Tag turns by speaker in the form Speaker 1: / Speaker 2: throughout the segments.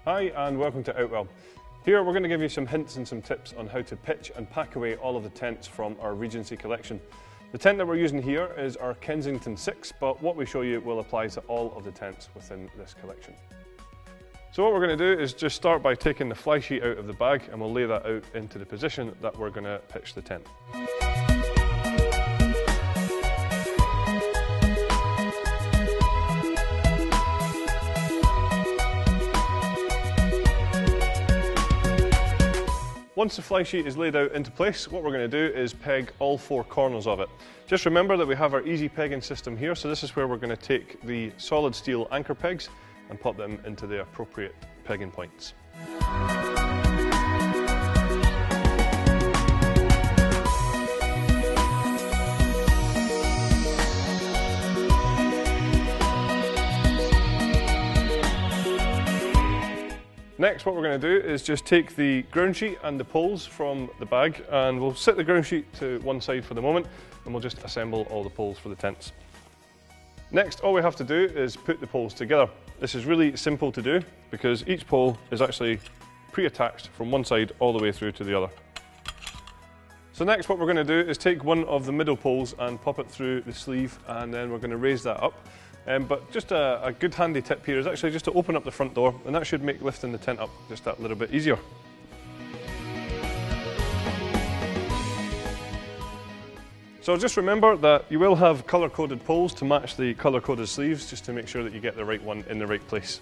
Speaker 1: Hi and welcome to Outwell. Here we're going to give you some hints and some tips on how to pitch and pack away all of the tents from our Regency collection. The tent that we're using here is our Kensington 6, but what we show you will apply to all of the tents within this collection. So what we're going to do is just start by taking the fly sheet out of the bag, and we'll lay that out into the position that we're going to pitch the tent. Once the fly sheet is laid out into place, what we're going to do is peg all four corners of it. Just remember that we have our easy pegging system here, so this is where we're going to take the solid steel anchor pegs and pop them into the appropriate pegging points. Next, what we're going to do is just take the ground sheet and the poles from the bag, and we'll set the ground sheet to one side for the moment, and we'll just assemble all the poles for the tents. Next, all we have to do is put the poles together. This is really simple to do because each pole is actually pre-attached from one side all the way through to the other. So next, what we're going to do is take one of the middle poles and pop it through the sleeve, and then we're going to raise that up. But just a good handy tip here is actually just to open up the front door, and that should make lifting the tent up just that little bit easier. So just remember that you will have colour-coded poles to match the colour-coded sleeves, just to make sure that you get the right one in the right place.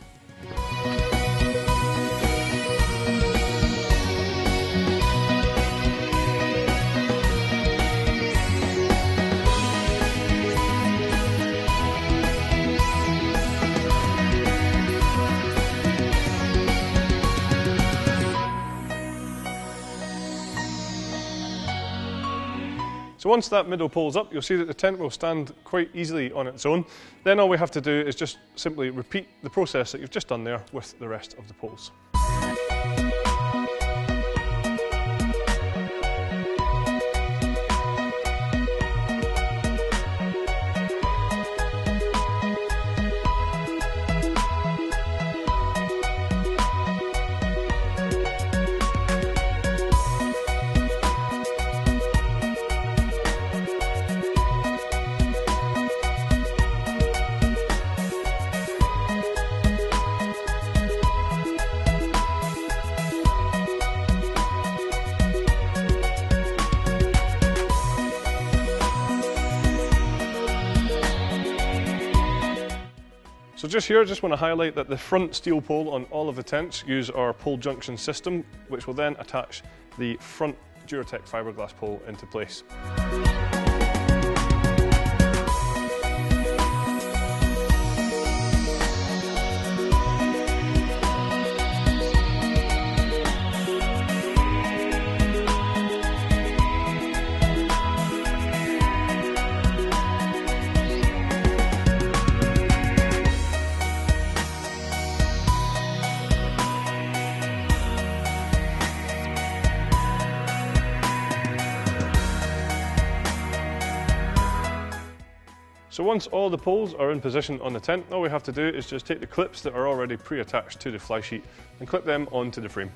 Speaker 1: So once that middle pole's up, you'll see that the tent will stand quite easily on its own. Then all we have to do is just simply repeat the process that you've just done there with the rest of the poles. So just here, I just want to highlight that the front steel pole on all of the tents use our pole junction system, which will then attach the front Duratec fiberglass pole into place. So once all the poles are in position on the tent, all we have to do is just take the clips that are already pre-attached to the fly sheet and clip them onto the frame.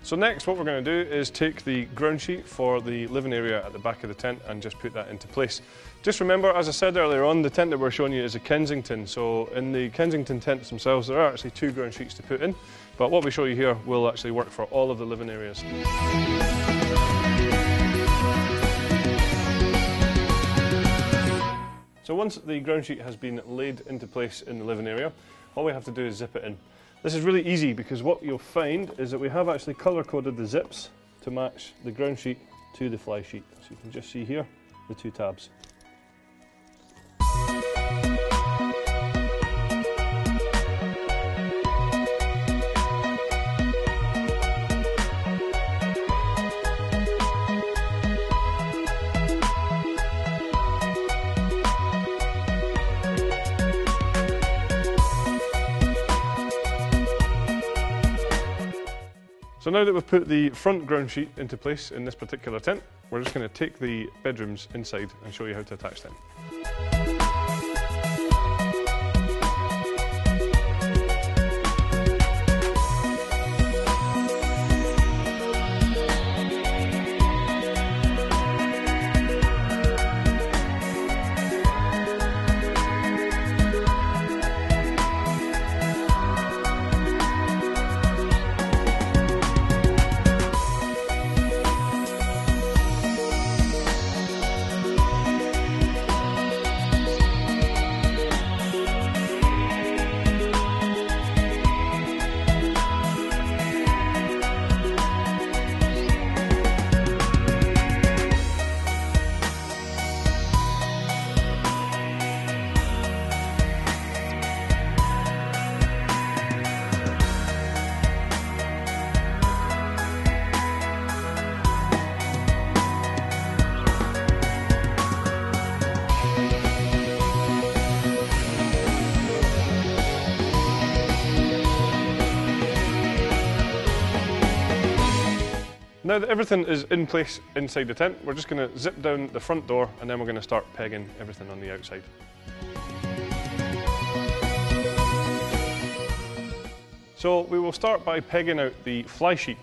Speaker 1: So next, what we're going to do is take the ground sheet for the living area at the back of the tent and just put that into place. Just remember, as I said earlier on, the tent that we're showing you is a Kensington. So in the Kensington tents themselves, there are actually two ground sheets to put in, but what we show you here will actually work for all of the living areas. So once the ground sheet has been laid into place in the living area, all we have to do is zip it in. This is really easy because what you'll find is that we have actually colour-coded the zips to match the ground sheet to the fly sheet. So you can just see here the two tabs. So now that we've put the front ground sheet into place in this particular tent, we're just going to take the bedrooms inside and show you how to attach them. Now that everything is in place inside the tent, we're just going to zip down the front door and then we're going to start pegging everything on the outside. So we will start by pegging out the fly sheet.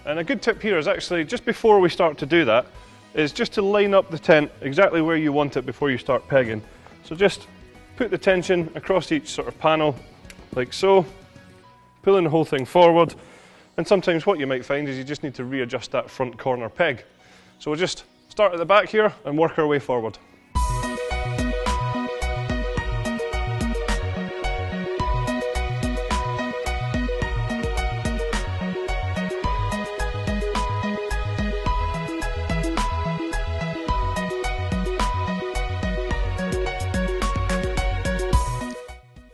Speaker 1: And a good tip here is actually, just before we start to do that, is just to line up the tent exactly where you want it before you start pegging. So just put the tension across each sort of panel, like so, pulling the whole thing forward. And sometimes what you might find is you just need to readjust that front corner peg. So we'll just start at the back here and work our way forward.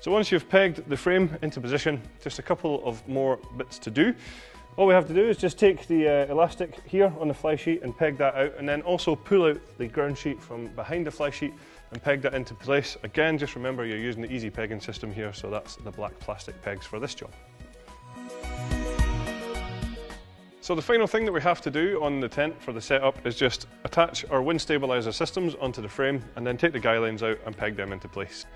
Speaker 1: So once you've pegged the frame into position, just a couple of more bits to do. All we have to do is just take the elastic here on the fly sheet and peg that out, and then also pull out the ground sheet from behind the fly sheet and peg that into place. Again, just remember you're using the easy pegging system here, so that's the black plastic pegs for this job. So the final thing that we have to do on the tent for the setup is just attach our wind stabilizer systems onto the frame and then take the guy lines out and peg them into place.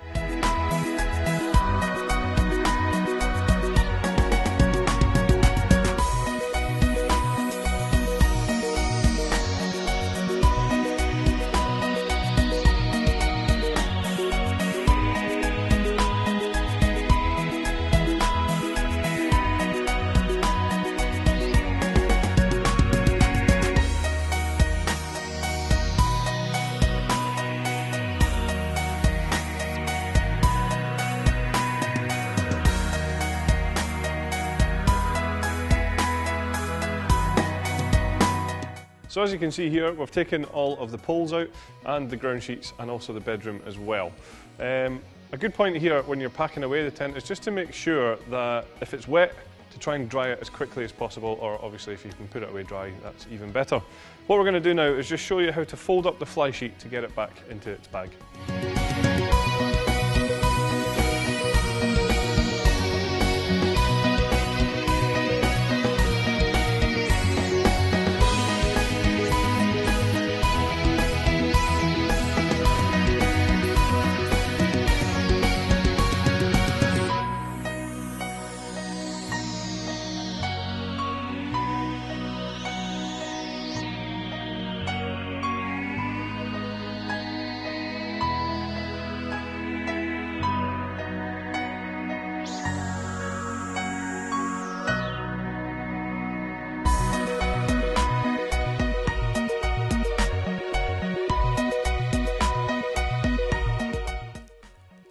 Speaker 1: So as you can see here, we've taken all of the poles out and the ground sheets and also the bedroom as well. A good point here when you're packing away the tent is just to make sure that if it's wet, to try and dry it as quickly as possible, or obviously if you can put it away dry, that's even better. What we're going to do now is just show you how to fold up the fly sheet to get it back into its bag.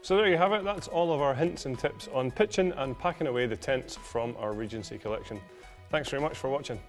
Speaker 1: So there you have it, that's all of our hints and tips on pitching and packing away the tents from our Regency collection. Thanks very much for watching.